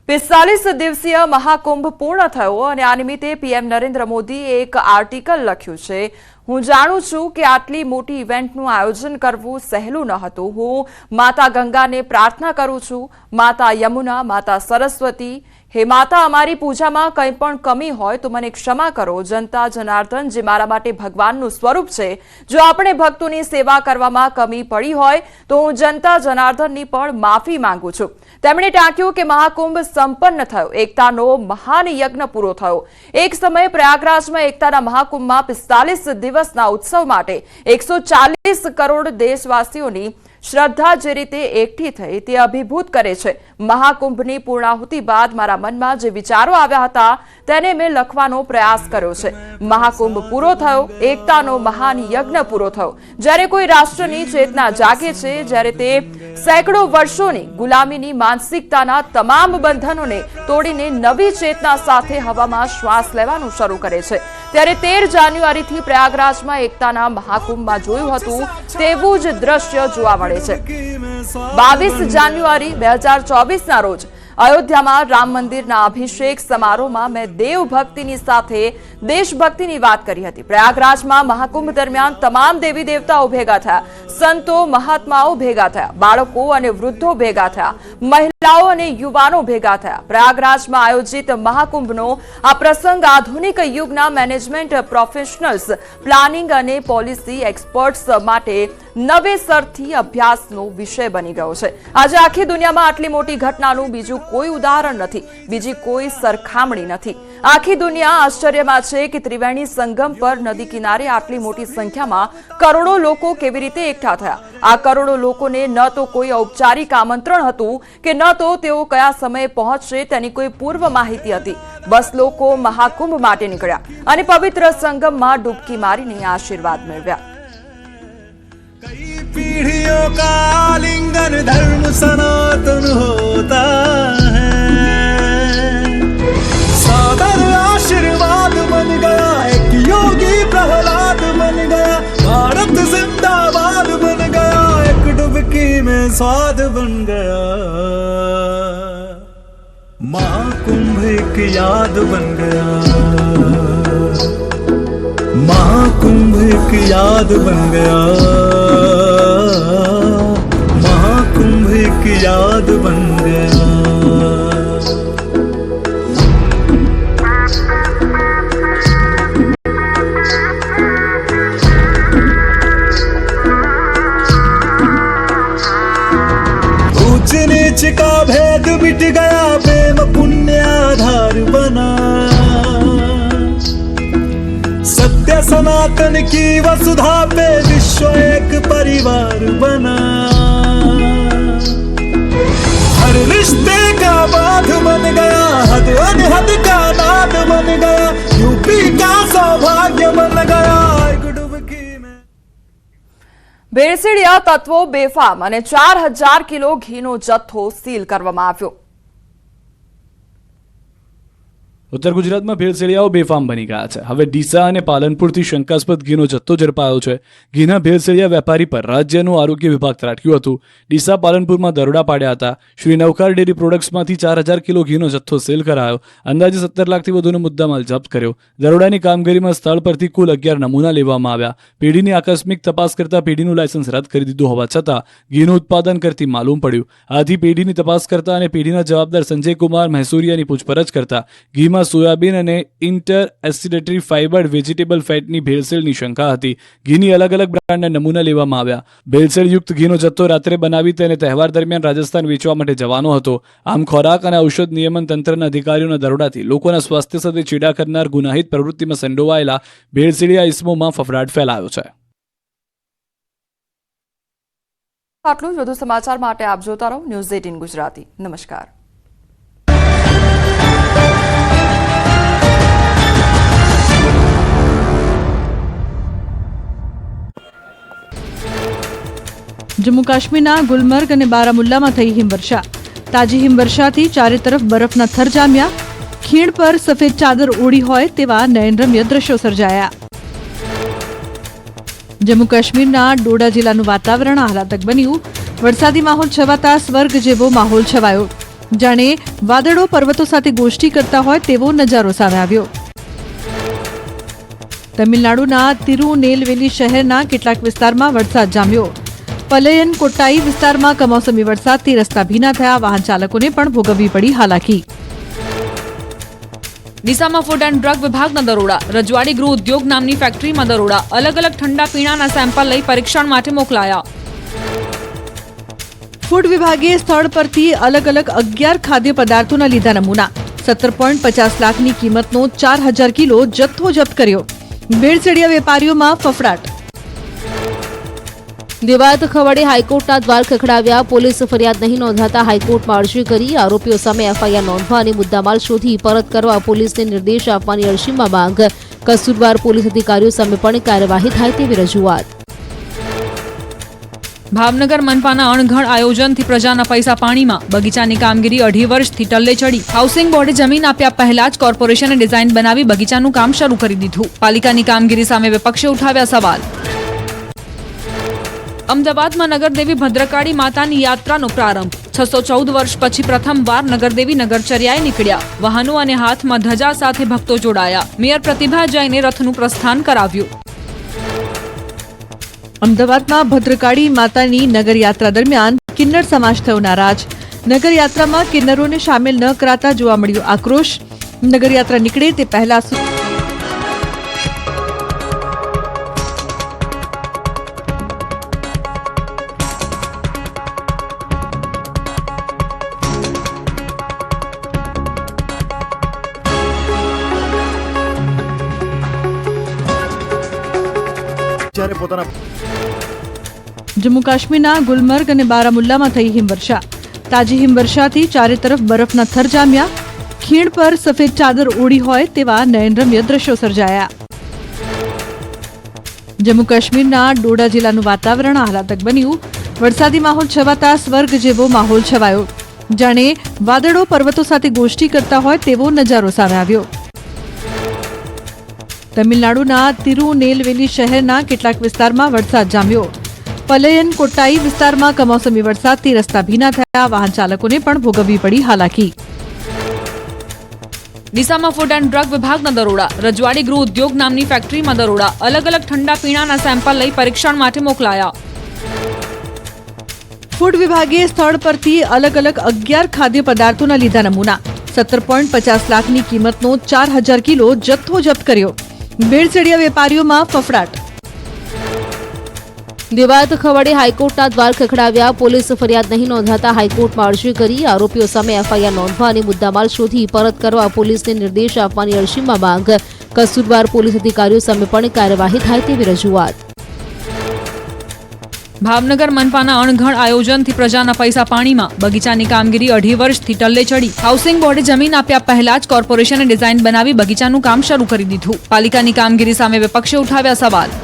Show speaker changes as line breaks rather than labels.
45 દિવસીય મહાકુંભ પૂર્ણ થયો અને આ નિમિત્તે પીએમ નરેન્દ્ર મોદીએ એક આર્ટિકલ લખ્યું છે। હું જાણું છું કે આટલી મોટી ઇવેન્ટનું આયોજન કરવું સહેલું ન હતું। હું માતા ગંગાને પ્રાર્થના કરું છું, માતા યમુના, માતા સરસ્વતી, હે માતા, અમારી પૂજામાં કંઈ પણ કમી હોય તો મને ક્ષમા કરો। જનતા જનાર્દન જે મારા માટે ભગવાનનું સ્વરૂપ છે, જો આપણે ભક્તોની સેવા કરવામાં કમી પડી હોય તો હું જનતા જનાર્દનની પણ માફી માંગુ છું। તેમણે ટાંક્યું કે મહાકુંભ સંપન્ન થયો, એકતાનો મહાન યજ્ઞ પૂરો થયો। એક સમયે પ્રયાગરાજમાં એકતાના મહાકુંભમાં 45 દિવસના ઉત્સવ માટે 140 કરોડ દેશવાસીઓની શ્રદ્ધા જે રીતે એકઠી થઈ તે અભિભૂત કરે છે। મહાકુંભની પૂર્ણાહુતિ બાદ મારા મનમાં જે વિચારો આવ્યા હતા તેને મેં લખવાનો પ્રયાસ કર્યો છે। મહાકુંભ પૂરો થયો, એકતાનો મહાન યજ્ઞ પૂરો થયો। જ્યારે કોઈ રાષ્ટ્રની ચેતના જાગે છે, જ્યારે તે સેંકડો વર્ષોની ગુલામીની માનસિકતાના તમામ બંધનોને તોડીને નવી ચેતના સાથે હવામાં શ્વાસ લેવાનું શરૂ કરે છે, ત્યારે 13 જાન્યુઆરીથી પ્રયાગરાજમાં એકતાના મહાકુંભમાં જોયું હતું તેવું જ દ્રશ્ય જોવા મળે છે। 22 જાન્યુઆરી 2024ના રોજ અયોધ્યામાં રામ મંદિરના અભિષેક સમારોહમાં મેં દેવભક્તિની સાથે દેશભક્તિની વાત કરી હતી। પ્રયાગરાજમાં મહાકુંભ દરમિયાન તમામ દેવી દેવતાઓ ભેગા થયા, સંતો મહાત્માઓ ભેગા થયા, બાળકો અને વૃદ્ધો ભેગા થયા, મહિલાઓ અને યુવાનો ભેગા થયા। પ્રયાગરાજમાં આયોજિત મહાકુંભનો આ પ્રસંગ આધુનિક યુગના મેનેજમેન્ટ પ્રોફેશનલ્સ, પ્લાનિંગ અને પોલિસી એક્સપર્ટ્સ માટે નવેસરથી અભ્યાસનો વિષય બની ગયો છે। આજે આખી દુનિયામાં આટલી મોટી ઘટનાનું બીજું કોઈ ઉદાહરણ નથી, બીજી કોઈ સરખામણી નથી। આખી દુનિયા આશ્ચર્યમાં છે કે ત્રિવેણી સંગમ પર નદી કિનારે આટલી મોટી સંખ્યામાં કરોડો લોકો કેવી રીતે એકઠા થયા। આ કરોડો લોકોને ન તો કોઈ ઔપચારિક આમંત્રણ હતું કે ન તો તેઓ કયા સમયે પહોંચશે તેની કોઈ પૂર્વ માહિતી હતી। બસ લોકો મહાકુંભ માટે નીકળ્યા અને પવિત્ર સંગમમાં ડૂબકી મારીને આશીર્વાદ મેળવ્યા।
कई पीढ़ियों का आलिंगन धर्म सनातन होता है, सादर आशीर्वाद बन गया, एक योगी प्रहलाद बन गया, भारत जिंदाबाद बन गया, एक डुबकी में स्वाद बन गया, महाकुंभ एक याद बन गया, महाकुंभ एक याद बन गया, महाकुंभ एक याद बन गया। ऊंच नीच का भेद मिट गया, प्रेम पुण्य आधार बना, सत्य सनातन की वसुधा पे विश्व एक परिवार बना, हर रिश्ते का बाध बन गया, हद अनहद का नाद बन गया, यूपी का सौभाग्य बन गया, एक डुबकी में।
ભેળસેળિયા તત્વો બેફામ અને 4000 કિલો ઘીનો જથ્થો સીલ કરવામાં આવ્યો।
ઉત્તર ગુજરાતમાં ભેળસેળિયાઓ બેફામ બની ગયા છે। હવે ડીસા અને પાલનપુરથી શંકાસ્પદ ઘીનો જથ્થો ઝડપાયો છે। ઘીના ભેળસેળિયા વેપારી પર રાજ્યનું આરોગ્ય વિભાગ ત્રાટક્યું હતું। ડીસા પાલનપુરમાં દરોડા પાડ્યા હતા। શ્રી નવકાર ડેરી પ્રોડક્ટ્સમાંથી 4000 કિલો ઘીનો જથ્થો સીલ કરાયો। અંદાજે 17 લાખથી વધુનો મુદ્દામાલ જપ્ત કર્યો। દરોડાની કામગીરીમાં સ્થળ પરથી કુલ 11 નમૂના લેવામાં આવ્યા। પેઢીની આકસ્મિક તપાસ કરતા પેઢીનું લાયસન્સ રદ કરી દીધું હોવા છતાં ઘીનું ઉત્પાદન કરતી માલુમ પડ્યું। આથી પેઢીની તપાસ કરતા અને પેઢીના જવાબદાર સંજય કુમાર મહેસુરિયાની પૂછપરછ કરતા ઘીમાં સોયાબીન અને ઇન્ટર એસિડેટરી ફાઇબર્ડ વેજીટેબલ ફેટની ભેળસેળની શંકા હતી। ઘીની અલગ અલગ બ્રાન્ડના નમૂના લેવામાં આવ્યા। ભેળસેળયુક્ત ઘીનો જથ્થો રાત્રે બનાવી તેને તહેવાર દરમિયાન રાજસ્થાન વેચવા માટે જવાનો હતો। આમ ખોરાક અને ઔષધ નિયમન તંત્રના અધિકારીઓના દરોડાથી લોકોના સ્વાસ્થ્ય સાથે ચેડા કરનાર ગુનાહિત પ્રવૃત્તિમાં સંડોવાયેલા ભેળસેળિયા ઇસમોમાં ફફડાટ ફેલાયો છે।
આટલું જ। વધુ સમાચાર માટે આપ જોતા રહો ન્યૂઝ 18 ગુજરાતી। નમસ્કાર।
જમ્મુ કાશ્મીરના ગુલમર્ગ અને બારામુલ્લામાં થઈ હિમવર્ષા। તાજી હિમવર્ષાથી ચારે તરફ બરફના થર જામ્યા। ખીણ પર સફેદ ચાદર ઓઢી હોય તેવા નયનરમ્ય દ્રશ્યો સર્જાયા। જમ્મુ કાશ્મીરના ડોડા જિલ્લાનું વાતાવરણ આહલાદક બન્યું। વરસાદી માહોલ છવાતા સ્વર્ગ જેવો માહોલ છવાયો। જાણે વાદળો પર્વતો સાથે ગોષ્ઠી કરતા હોય તેવો નજારો સામે આવ્યો. તમિલનાડુના તિરુનેલવેલી શહેરના કેટલાક વિસ્તારમાં વરસાદ જામ્યો. પલયન કોટ્ટાઈ વિસ્તારમાં કમોસમી વરસાદથી રસ્તા ભીના થયા. વાહન ચાલકોને પણ ભોગવવી પડી હાલાકી.
ડીસામાં ફૂડ એન્ડ ડ્રગ વિભાગના દરોડા. રજવાડી ગૃહ ઉદ્યોગ નામની ફેક્ટરીમાં દરોડા. અલગ અલગ ઠંડા પીણાના સેમ્પલ લઈ પરીક્ષણ માટે મોકલાયા.
ફૂડ વિભાગે સ્થળ પરથી અલગ અલગ 11 ખાદ્ય પદાર્થોના લીધા નમૂના. 17.50 લાખની કિંમતનો 4000 કિલો જથ્થો જપ્ત કર્યો. ભેળસેળિયા વેપારીઓમાં ફફડાટ.
દેવાયત ખવડે હાઈકોર્ટના દ્વાર ખખડાવ્યા. પોલીસ ફરિયાદ નહીં નોંધાતા હાઈકોર્ટમાં અરજી કરી. આરોપીઓ સામે એફઆઈઆર નોંધવા અને મુદ્દામાલ શોધી પરત કરવા પોલીસને નિર્દેશ આપવાની અરજીમાં માંગ. કસૂરવાર પોલીસ અધિકારીઓ સામે પણ કાર્યવાહી થાય તેવી રજૂઆત.
ભાવનગર મનપાના અણઘડ આયોજનથી પ્રજાના પૈસા પાણીમાં. બગીચાની કામગીરી 2.5 વર્ષથી ટલ્લે ચડી. હાઉસિંગ બોર્ડે જમીન આપ્યા પહેલા જ કોર્પોરેશને ડિઝાઇન બનાવી બગીચાનું કામ શરૂ કરી દીધું. પાલિકાની કામગીરી સામે વિપક્ષે ઉઠાવ્યા સવાલ. અમદાવાદમાં નગરદેવી ભદ્રકાળી માતાની યાત્રાનો પ્રારંભ. 614 વર્ષ પછી પ્રથમવાર નગરદેવી નગરચર્યાએ નીકળ્યા. વાહનો અને હાથમાં ધજા સાથે ભક્તો જોડાયા. મેયર પ્રતિભા જૈને રથનું પ્રસ્થાન કરાવ્યું.
અમદાવાદમાં ભદ્રકાળી માતાની નગરયાત્રા દરમિયાન કિન્નર સમાજ થયો નારાજ. નગરયાત્રામાં કિન્નરોને સામેલ ન કરાતા જોવા મળ્યો આક્રોશ. નગરયાત્રા નીકળે તે પહેલા જમ્મુ કાશ્મીરના ગુલમર્ગ અને બારામુલ્લામાં થઈ હિમવર્ષા. તાજી હિમવર્ષાથી ચારે તરફ બરફના થર જામ્યા. ખીણ પર સફેદ ચાદર ઓઢી હોય તેવા નયનરમ્ય દ્રશ્યો સર્જાયા. જમ્મુ કાશ્મીરના ડોડા જિલ્લાનું વાતાવરણ આહલાદક બન્યું. વરસાદી માહોલ છવાતા સ્વર્ગ જેવો માહોલ છવાયો. જાણે વાદળો પર્વતો સાથે ગોષ્ઠી કરતા હોય તેવો નજારો સામે આવ્યો. તમિલનાડુના તિરુનેલવેલી શહેરના કેટલાક વિસ્તારમાં વરસાદ જામ્યો. પલયન કોટ્ટાઈ વિસ્તારમાં કમોસમી વરસાદથી રસ્તા ભીના થયા. વાહન ચાલકોને પણ ભોગવવી પડી હાલાકી.
ડીસામાં ફૂડ એન્ડ ડ્રગ વિભાગના દરોડા. રજવાડી ગૃહ ઉદ્યોગ નામની ફેક્ટરીમાં દરોડા. અલગ અલગ ઠંડા પીણાના સેમ્પલ લઈ પરીક્ષણ માટે મોકલાયા.
ફૂડ વિભાગે સ્થળ પરથી અલગ અલગ 11 ખાદ્ય પદાર્થોના લીધા નમૂના. 17.50 લાખની કિંમતનો 4000 કિલો જથ્થો જપ્ત કર્યો. ભેળસેળિયા વેપારીઓમાં ફફડાટ.
દેવાયત ખવડે હાઈકોર્ટના દ્વાર ખખડાવ્યા. પોલીસ ફરિયાદ નહીં નોંધાતા હાઈકોર્ટમાં અરજી કરી. આરોપીઓ સામે એફઆઈઆર નોંધવા અને મુદ્દામાલ શોધી પરત કરવા પોલીસને નિર્દેશ આપવાની અરજીમાં માંગ. કસૂરવાર પોલીસ અધિકારીઓ સામે પણ કાર્યવાહી થાય તેવી રજૂઆત.
ભાવનગર મનપાના અણઘડ આયોજનથી પ્રજાના પૈસા પાણીમાં. બગીચાની કામગીરી 2.5 વર્ષથી ટલ્લે ચડી. હાઉસિંગ બોર્ડે જમીન આપ્યા પહેલા જ કોર્પોરેશને ડિઝાઇન બનાવી બગીચાનું કામ શરૂ કરી દીધું. પાલિકાની કામગીરી સામે વિપક્ષે ઉઠાવ્યા સવાલ.